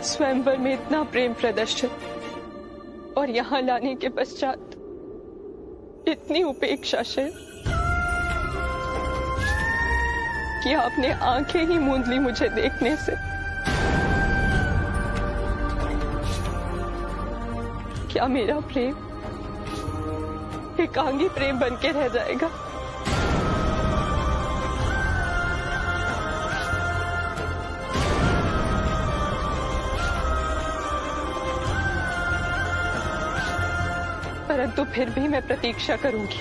स्वयंवर में इतना प्रेम प्रदर्शन और यहाँ लाने के पश्चात इतनी उपेक्षा से कि आपने आंखें ही मूंद ली मुझे देखने से। क्या मेरा प्रेम एकांगी प्रेम बन के रह जाएगा? परंतु फिर भी मैं प्रतीक्षा करूंगी,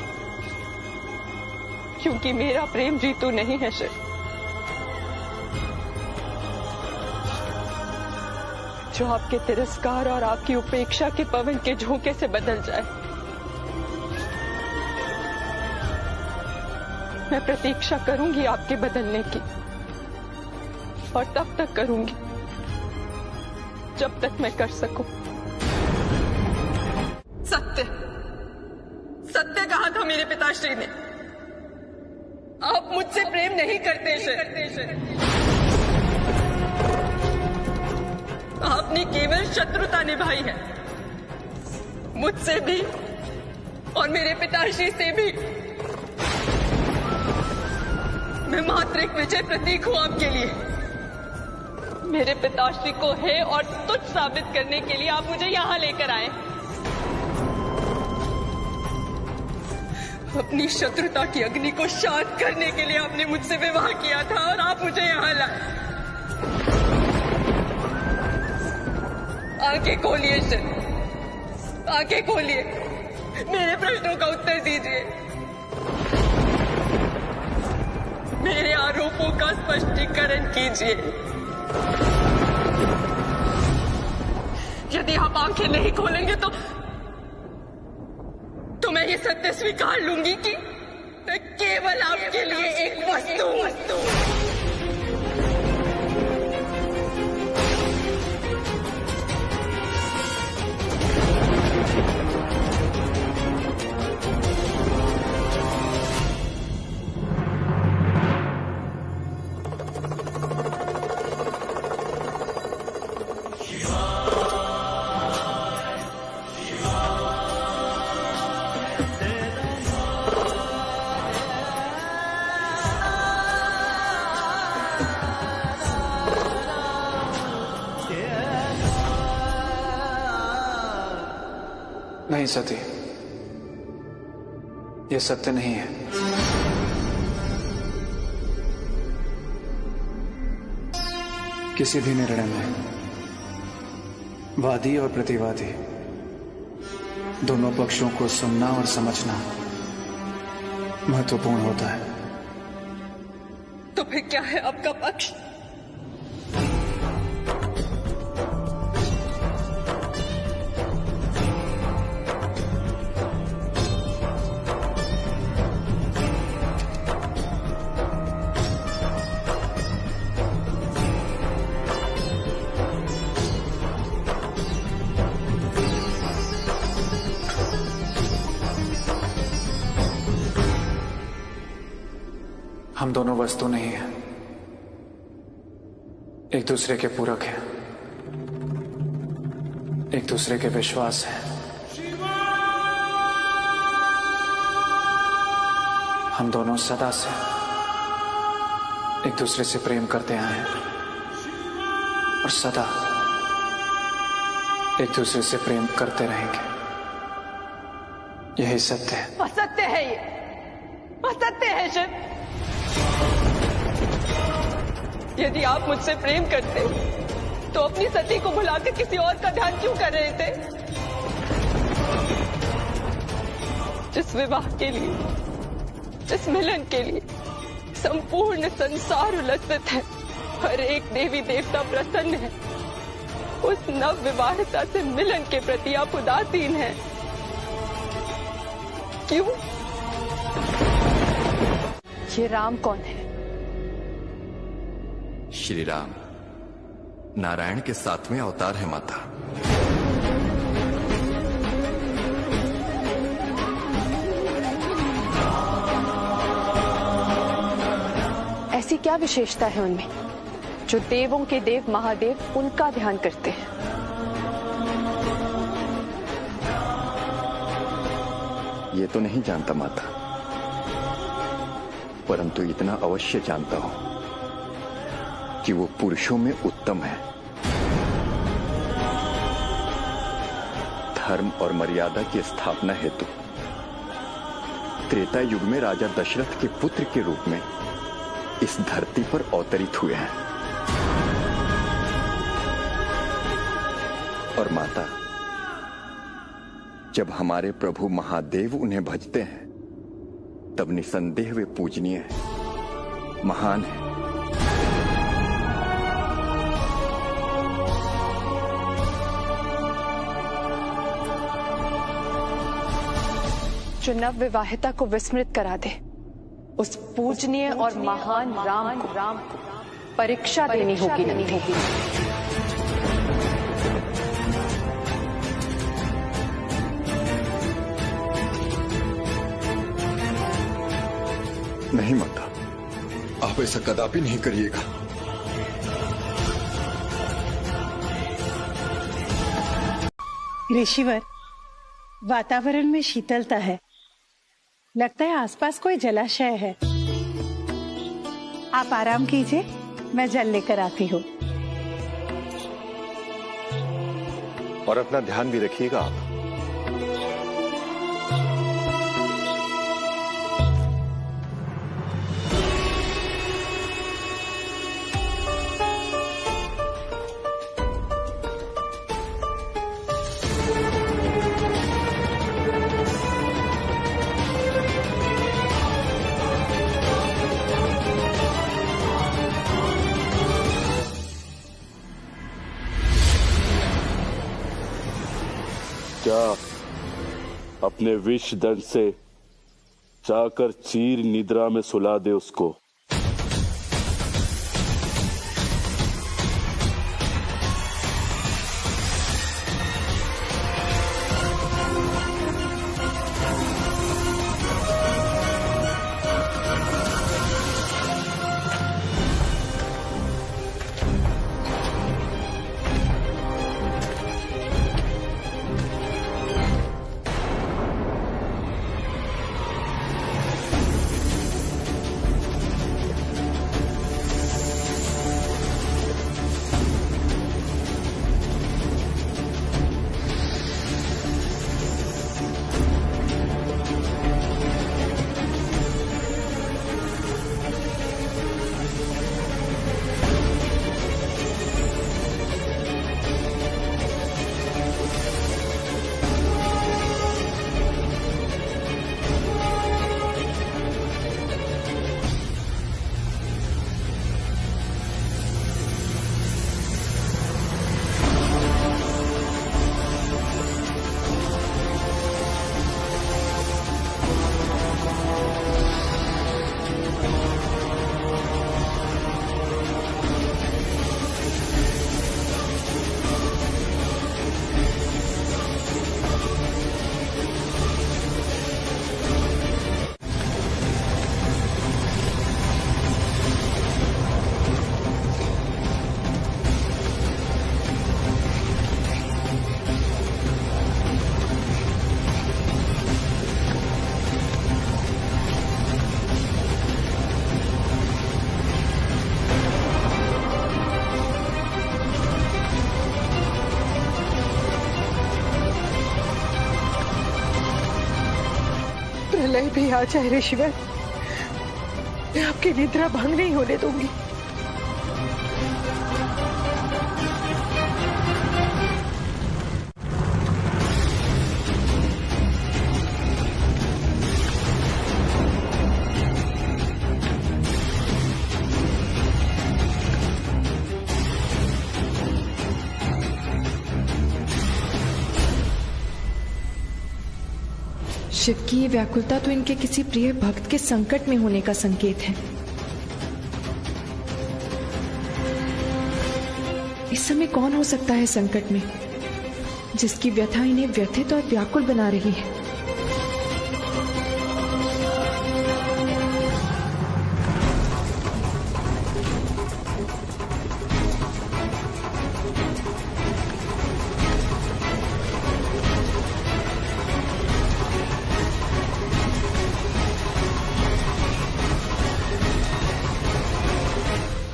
क्योंकि मेरा प्रेम जीतू नहीं है शिव। जो आपके तिरस्कार और आपकी उपेक्षा के पवन के झोंके से बदल जाए। मैं प्रतीक्षा करूंगी आपके बदलने की, और तब तक करूंगी जब तक मैं कर सकूं। सत्य सत्य कहा था मेरे पिताश्री ने, आप मुझसे प्रेम नहीं करते। आपने केवल शत्रुता निभाई है, मुझसे भी और मेरे पिताश्री से भी। मैं मात्र एक विजय प्रतीक हूं आपके लिए। मेरे पिताश्री को है और तुच्छ साबित करने के लिए आप मुझे यहां लेकर आए। अपनी शत्रुता की अग्नि को शांत करने के लिए आपने मुझसे विवाह किया था और आप मुझे यहां लाए। आंखें खोलिए शिव, आंखें खोलिए, मेरे प्रश्नों का उत्तर दीजिए, मेरे आरोपों का स्पष्टीकरण कीजिए। यदि आप आंखें नहीं खोलेंगे तो मैं ये सत्य स्वीकार लूंगी कि मैं केवल आपके लिए एक वस्तु हूं। नहीं सती, यह सत्य नहीं है। किसी भी निर्णय में वादी और प्रतिवादी दोनों पक्षों को सुनना और समझना महत्वपूर्ण होता है। तो फिर क्या है आपका पक्ष? हम दोनों वस्तु नहीं हैं, एक दूसरे के पूरक हैं, एक दूसरे के विश्वास हैं। हम दोनों सदा से एक दूसरे से प्रेम करते आए हैं और सदा एक दूसरे से प्रेम करते रहेंगे। यही सत्य है। असत्य है ये, असत्य है शिव। यदि आप मुझसे प्रेम करते तो अपनी सती को भुलाकर किसी और का ध्यान क्यों कर रहे थे? जिस विवाह के लिए, जिस मिलन के लिए संपूर्ण संसार उल्लसित है, हर एक देवी देवता प्रसन्न है, उस नव विवाहिता से मिलन के प्रति आप उदासीन हैं। क्यों? ये राम कौन है? श्री राम नारायण के 7वें अवतार है माता। ऐसी क्या विशेषता है उनमें जो देवों के देव महादेव उनका ध्यान करते हैं। ये तो नहीं जानता माता, परंतु इतना अवश्य जानता हूं कि वो पुरुषों में उत्तम है। धर्म और मर्यादा की स्थापना हेतु त्रेता युग में राजा दशरथ के पुत्र के रूप में इस धरती पर अवतरित हुए हैं। और माता, जब हमारे प्रभु महादेव उन्हें भजते हैं तब निसंदेह वे पूजनीय है, महान है। जो नव विवाहिता को विस्मृत करा दे, उस पूजनीय और महान राम को परीक्षा देनी होगी। नहीं माता, आप ऐसा कदापि नहीं करिएगा। ऋषिवर, वातावरण में शीतलता है। लगता है आसपास कोई जलाशय है। आप आराम कीजिए, मैं जल लेकर आती हूँ। और अपना ध्यान भी रखिएगा आप। क्या अपने विष दंड से जाकर चीर निद्रा में सुला दे उसको। प्रलय भी आ जाए ऋषिवर, मैं आपकी निद्रा भंग नहीं होने दूंगी। शिव की ये व्याकुलता तो इनके किसी प्रिय भक्त के संकट में होने का संकेत है। इस समय कौन हो सकता है संकट में, जिसकी व्यथा इन्हें व्यथित और व्याकुल बना रही है।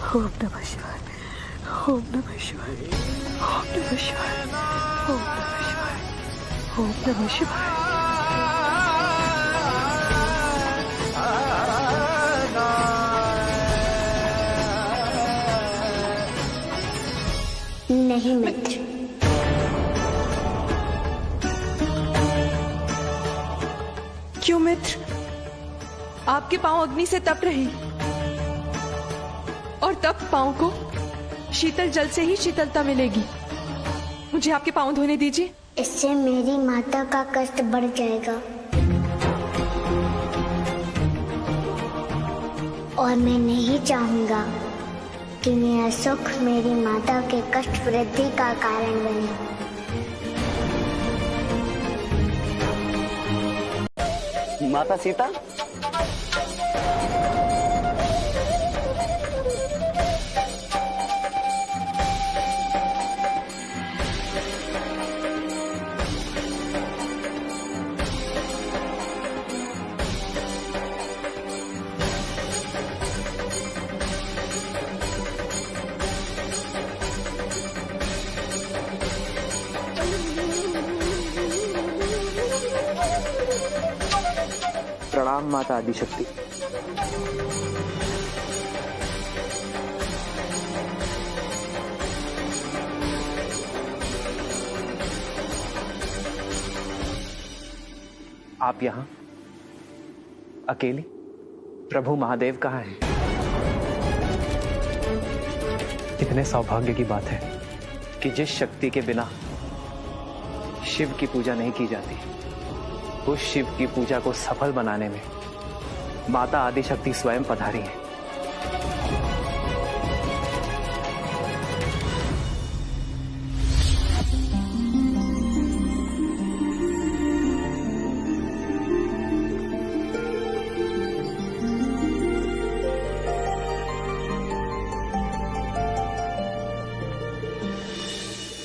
ओम नमः शिवाय, ओम नमः शिवाय, ओम नमः शिवाय, ओम नमः शिवाय, ओम नमः शिवाय। नहीं मित्र, क्यों मित्र? आपके पांव अग्नि से तप रहे और तप पांव को शीतल जल से ही शीतलता मिलेगी। मुझे आपके पांव धोने दीजिए। इससे मेरी माता का कष्ट बढ़ जाएगा और मैं नहीं चाहूंगा कि मेरा सुख मेरी माता के कष्ट वृद्धि का कारण बने। माता सीता, प्रणाम माता आदिशक्ति। आप यहाँ अकेली? प्रभु महादेव कहाँ हैं? कितने सौभाग्य की बात है कि जिस शक्ति के बिना शिव की पूजा नहीं की जाती, उस शिव की पूजा को सफल बनाने में माता आदिशक्ति स्वयं पधारी है।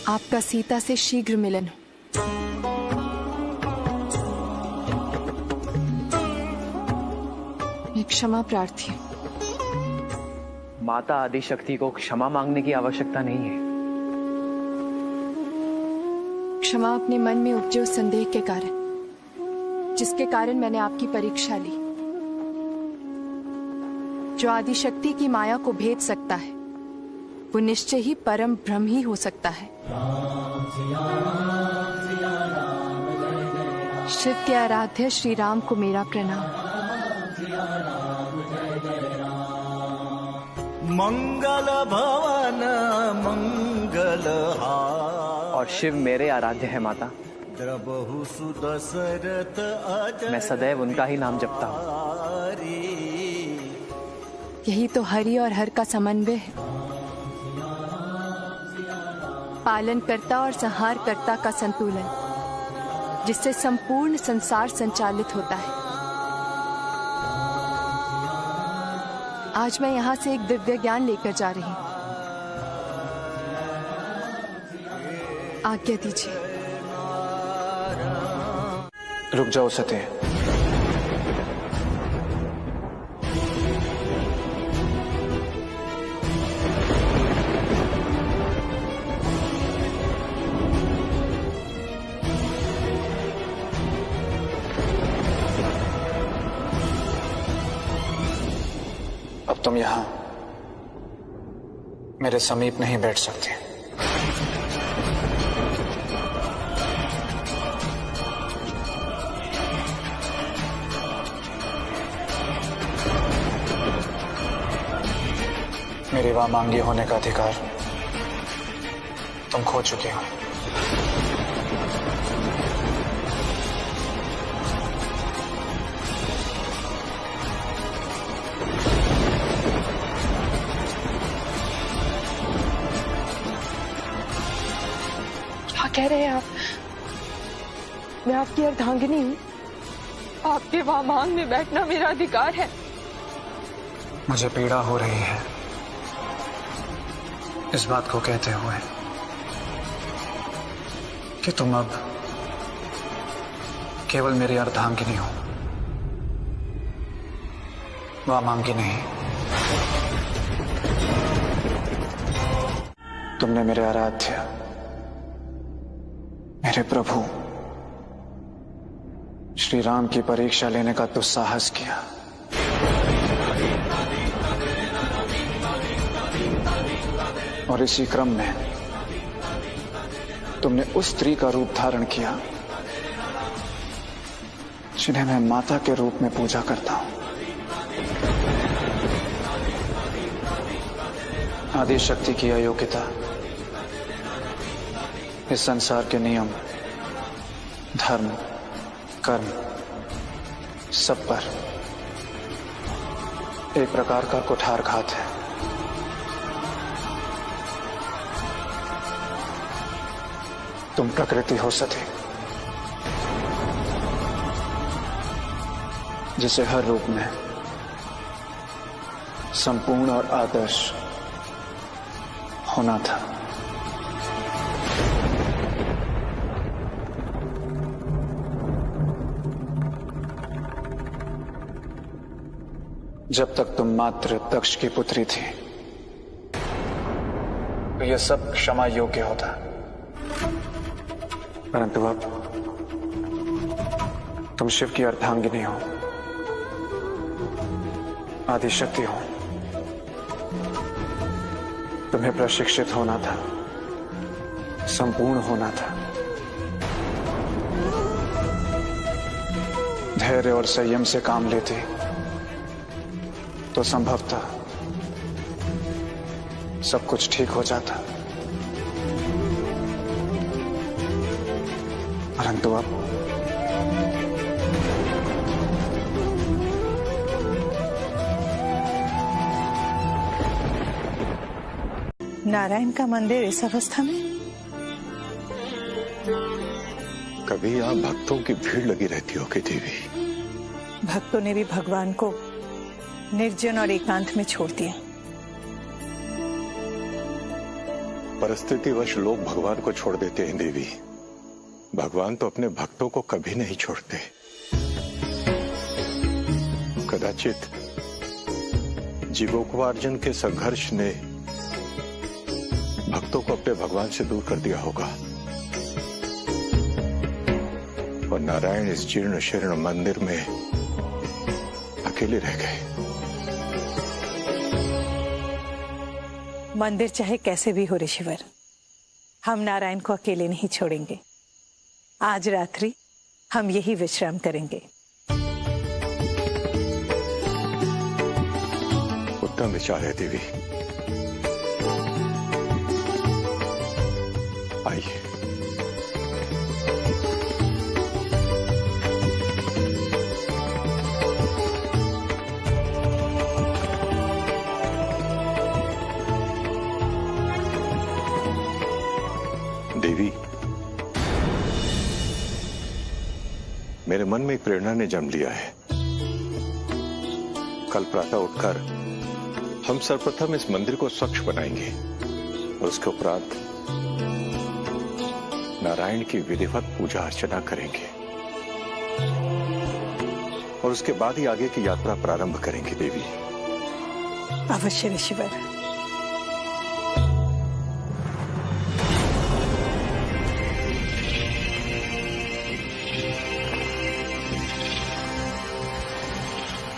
आपका सीता से शीघ्र मिलन हो। क्षमा प्रार्थी। माता आदिशक्ति को क्षमा मांगने की आवश्यकता नहीं है। क्षमा अपने मन में उपजे उस संदेह के कारण, जिसके कारण मैंने आपकी परीक्षा ली। जो आदिशक्ति की माया को भेद सकता है, वो निश्चय ही परम ब्रह्म ही हो सकता है। शिव के आराध्य श्री राम को मेरा प्रणाम। मंगल भवन मंगल और शिव मेरे आराध्य है माता। मैं सदैव उनका ही नाम जपता हूँ। यही तो हरि और हर का समन्वय है। पालन करता और संहार करता का संतुलन, जिससे संपूर्ण संसार संचालित होता है। आज मैं यहाँ से एक दिव्य ज्ञान लेकर जा रही हूँ। आज्ञा दीजिए। रुक जाओ सते। अब तुम यहां मेरे समीप नहीं बैठ सकते। मेरी वामांगी होने का अधिकार तुम खो चुके हो। क्या कह रहे हैं आप? मैं आपकी अर्धांगिनी हूँ। आपके वामांग में बैठना मेरा अधिकार है। मुझे पीड़ा हो रही है इस बात को कहते हुए कि तुम अब केवल मेरी अर्धांगिनी हो, वामांगी नहीं। तुमने मेरे आराध्य, मेरे प्रभु श्री राम की परीक्षा लेने का दुस्साहस किया। और इसी क्रम में तुमने उस स्त्री का रूप धारण किया जिन्हें मैं माता के रूप में पूजा करता हूं। आदि शक्ति की अयोग्यता इस संसार के नियम, धर्म, कर्म सब पर एक प्रकार का कुठारघात है। तुम प्रकृति हो सती, जिसे हर रूप में संपूर्ण और आदर्श होना था। जब तक तुम मात्र दक्ष की पुत्री थी तो यह सब क्षमा योग्य होता, परंतु अब तुम शिव की अर्धांगिनी हो, आदिशक्ति हो। तुम्हें प्रशिक्षित होना था, संपूर्ण होना था। धैर्य और संयम से काम लेती तो संभवतः सब कुछ ठीक हो जाता, परंतु अब नारायण का मंदिर इस अवस्था में? कभी यहाँ भक्तों की भीड़ लगी रहती होगी देवी। भक्तों ने भी भगवान को निर्जन और एकांत में छोड़ दिया। परिस्थितिवश लोग भगवान को छोड़ देते हैं देवी। भगवान तो अपने भक्तों को कभी नहीं छोड़ते। कदाचित जीवोपार्जन के संघर्ष ने भक्तों को अपने भगवान से दूर कर दिया होगा और नारायण इस जीर्ण शीर्ण मंदिर में अकेले रह गए। मंदिर चाहे कैसे भी हो ऋषिवर, हम नारायण को अकेले नहीं छोड़ेंगे। आज रात्रि हम यही विश्राम करेंगे। उत्तम विचार है देवी। आइए। देवी, मेरे मन में एक प्रेरणा ने जन्म लिया है। कल प्रातः उठकर हम सर्वप्रथम इस मंदिर को स्वच्छ बनाएंगे और उसके उपरांत नारायण की विधिवत पूजा अर्चना करेंगे और उसके बाद ही आगे की यात्रा प्रारंभ करेंगे देवी। अवश्य ऋषिवर।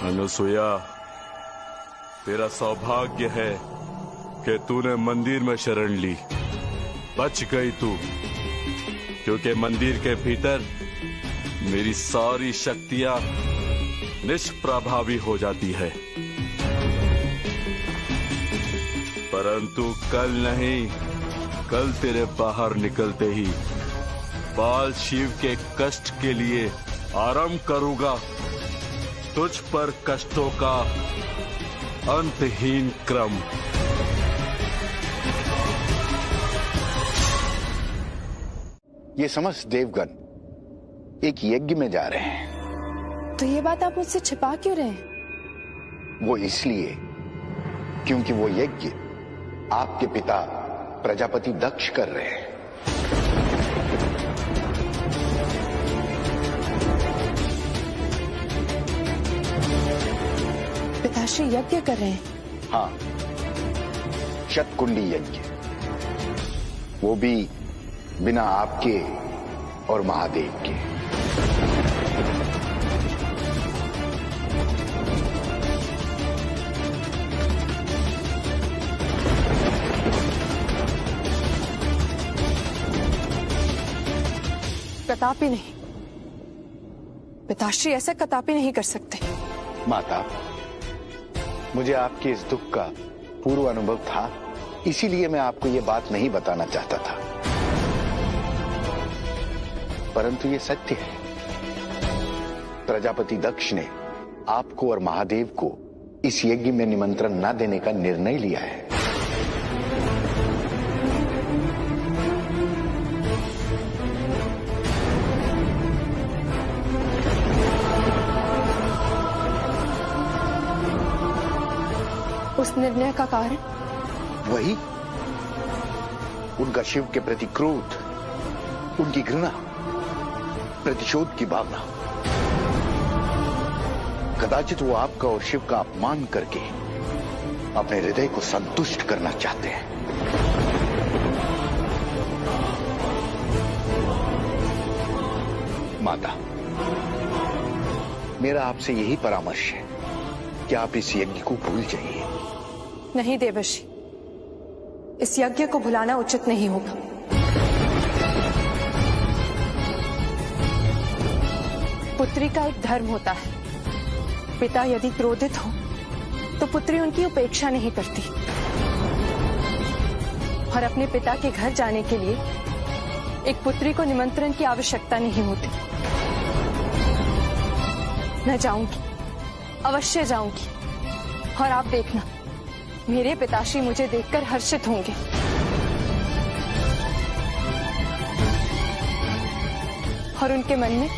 अनुसुया, तेरा सौभाग्य है कि तूने मंदिर में शरण ली। बच गई तू, क्योंकि मंदिर के भीतर मेरी सारी शक्तियां निष्प्रभावी हो जाती है। परंतु कल नहीं, कल तेरे बाहर निकलते ही बाल शिव के कष्ट के लिए आरंभ करूंगा तुझ पर कष्टों का अंतहीन क्रम। ये समस्त देवगण एक यज्ञ में जा रहे हैं। तो ये बात आप मुझसे छिपा क्यों रहे? वो इसलिए क्योंकि वो यज्ञ आपके पिता प्रजापति दक्ष कर रहे हैं। पिताश्री यज्ञ कर रहे हैं? हाँ, शतकुंडी यज्ञ, वो भी बिना आपके और महादेव के। कदापि नहीं, पिताश्री ऐसा कदापि नहीं कर सकते। माता, मुझे आपके इस दुख का पूर्व अनुभव था, इसीलिए मैं आपको ये बात नहीं बताना चाहता था, परंतु ये सत्य है। प्रजापति दक्ष ने आपको और महादेव को इस यज्ञ में निमंत्रण न देने का निर्णय लिया है। उस निर्णय का कारण? वही उनका शिव के प्रति क्रोध, उनकी घृणा, प्रतिशोध की भावना। कदाचित वो आपका और शिव का अपमान करके अपने हृदय को संतुष्ट करना चाहते हैं। माता, मेरा आपसे यही परामर्श है कि आप इस यज्ञ को भूल जाइए। नहीं देवर्षि, इस यज्ञ को भुलाना उचित नहीं होगा। पुत्री का एक धर्म होता है, पिता यदि क्रोधित हो तो पुत्री उनकी उपेक्षा नहीं करती, और अपने पिता के घर जाने के लिए एक पुत्री को निमंत्रण की आवश्यकता नहीं होती। मैं जाऊंगी, अवश्य जाऊंगी, और आप देखना, मेरे पिताश्री मुझे देखकर हर्षित होंगे। और उनके मन में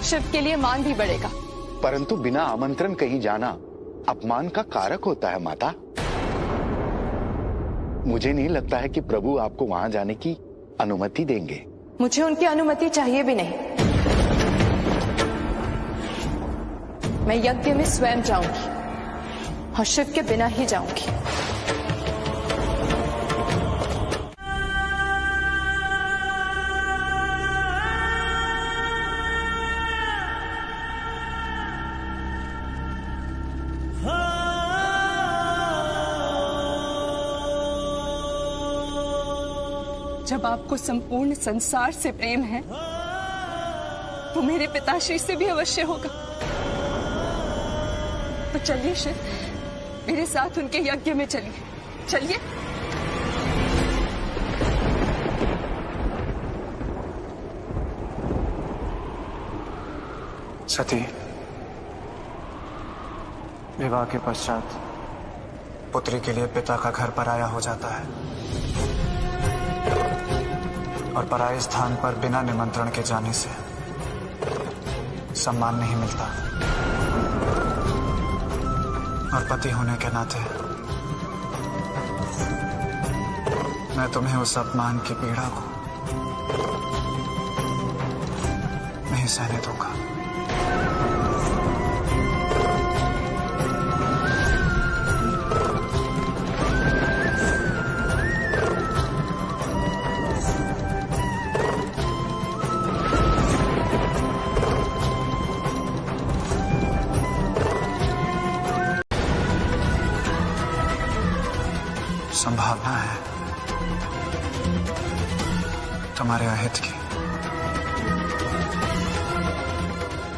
शिव के लिए मान भी बढ़ेगा। परंतु बिना आमंत्रण कहीं जाना अपमान का कारक होता है माता। मुझे नहीं लगता है कि प्रभु आपको वहां जाने की अनुमति देंगे। मुझे उनकी अनुमति चाहिए भी नहीं। मैं यज्ञ में स्वयं जाऊंगी और शिव के बिना ही जाऊंगी। जब आपको संपूर्ण संसार से प्रेम है तो मेरे पिताश्री से भी अवश्य होगा। तो चलिए शिव, मेरे साथ उनके यज्ञ में चलिए। चलिए। सती, विवाह के पश्चात पुत्री के लिए पिता का घर पराया हो जाता है, और पराये स्थान पर बिना निमंत्रण के जाने से सम्मान नहीं मिलता। और पति होने के नाते मैं तुम्हें उस अपमान की पीड़ा को नहीं सहने दूंगा। संभावना है तुम्हारे अहित की,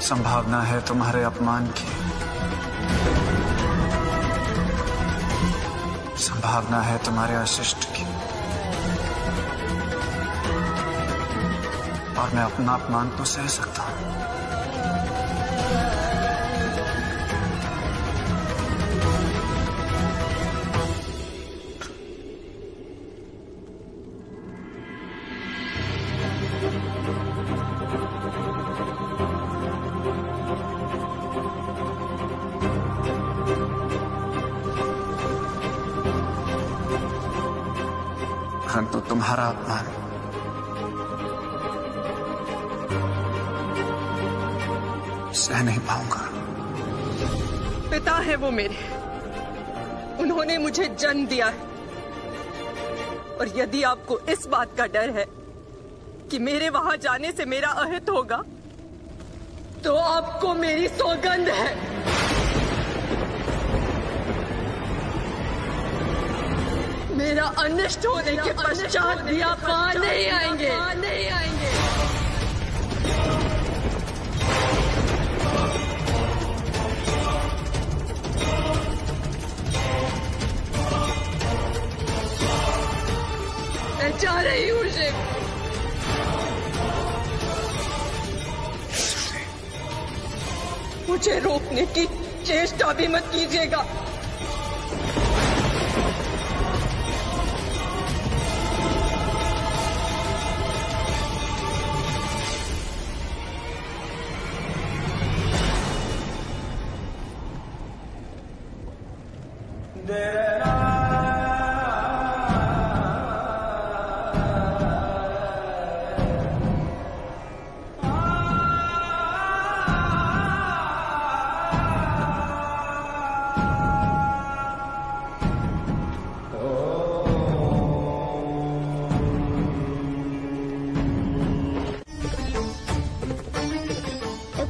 संभावना है तुम्हारे अपमान की, संभावना है तुम्हारे अशिष्ट की, और मैं अपना अपमान तो सह सकता हूं। तो तुम्हारा अपमान सह नहीं पाऊंगा। पिता है वो मेरे, उन्होंने मुझे जन्म दिया है, और यदि आपको इस बात का डर है कि मेरे वहां जाने से मेरा अहित होगा, तो आपको मेरी सौगंध है, मेरा अनिष्ट होने के पश्चात भी आप वहां नहीं आएंगे। मैं जा रही हूँ शिव। मुझे रोकने की चेष्टा भी मत कीजिएगा।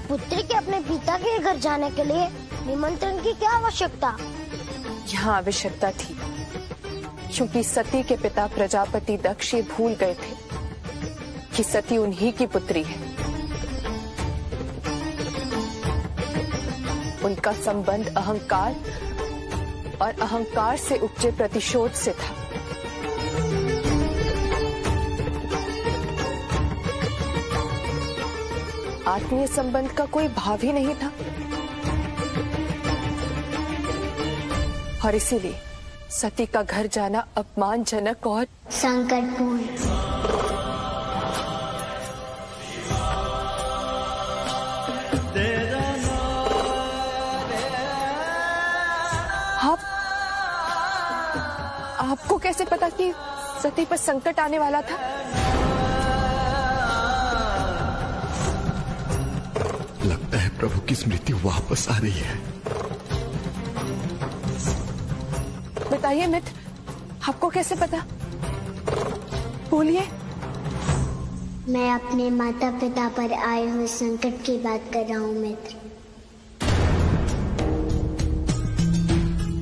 पुत्री के अपने पिता के घर जाने के लिए निमंत्रण की क्या आवश्यकता? यहाँ आवश्यकता थी क्योंकि सती के पिता प्रजापति दक्ष ये भूल गए थे कि सती उन्हीं की पुत्री है। उनका संबंध अहंकार और अहंकार से उपजे प्रतिशोध से था। आत्मीय संबंध का कोई भाव ही नहीं था और इसीलिए सती का घर जाना अपमानजनक और संकटपूर्ण। आपको कैसे पता कि सती पर संकट आने वाला था? लगता है प्रभु की स्मृति वापस आ रही है। बताइए मित्र, आपको कैसे पता? बोलिए। मैं अपने माता पिता पर आए हुए संकट की बात कर रहा हूँ मित्र।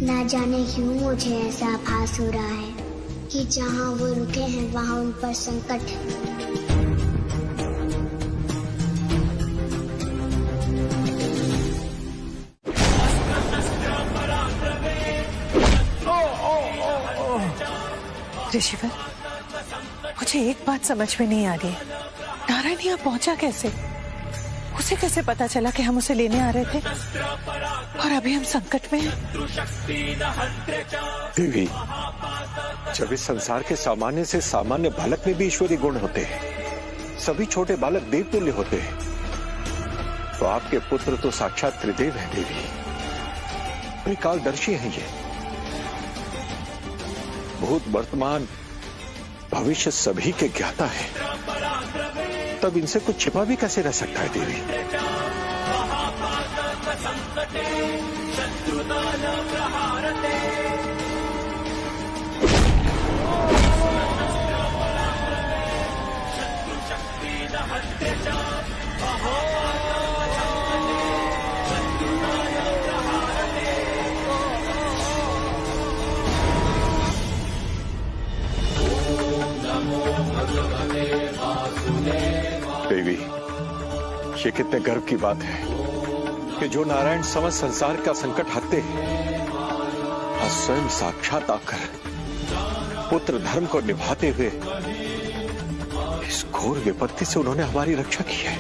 ना जाने क्यों मुझे ऐसा आभास हो रहा है कि जहाँ वो रुके हैं वहाँ उन पर संकट है। ऋषिवर, मुझे एक बात समझ में नहीं आ रही है, नारायण यहाँ पहुंचा कैसे? उसे कैसे पता चला कि हम उसे लेने आ रहे थे और अभी हम संकट में हैं? देवी, जब इस संसार के सामान्य से सामान्य बालक में भी ईश्वरी गुण होते हैं, सभी छोटे बालक देवतुल्य होते हैं, तो आपके पुत्र तो साक्षात त्रिदेव हैं देवी, त्रिकालदर्शी हैं ये। भूत वर्तमान भविष्य सभी के ज्ञाता है, तब इनसे कुछ छिपा भी कैसे रह सकता है देवी? देवी, ये कितने गर्व की बात है कि जो नारायण समस्त संसार का संकट हरते हैं, आज स्वयं साक्षात आकर पुत्र धर्म को निभाते हुए इस घोर विपत्ति से उन्होंने हमारी रक्षा की है।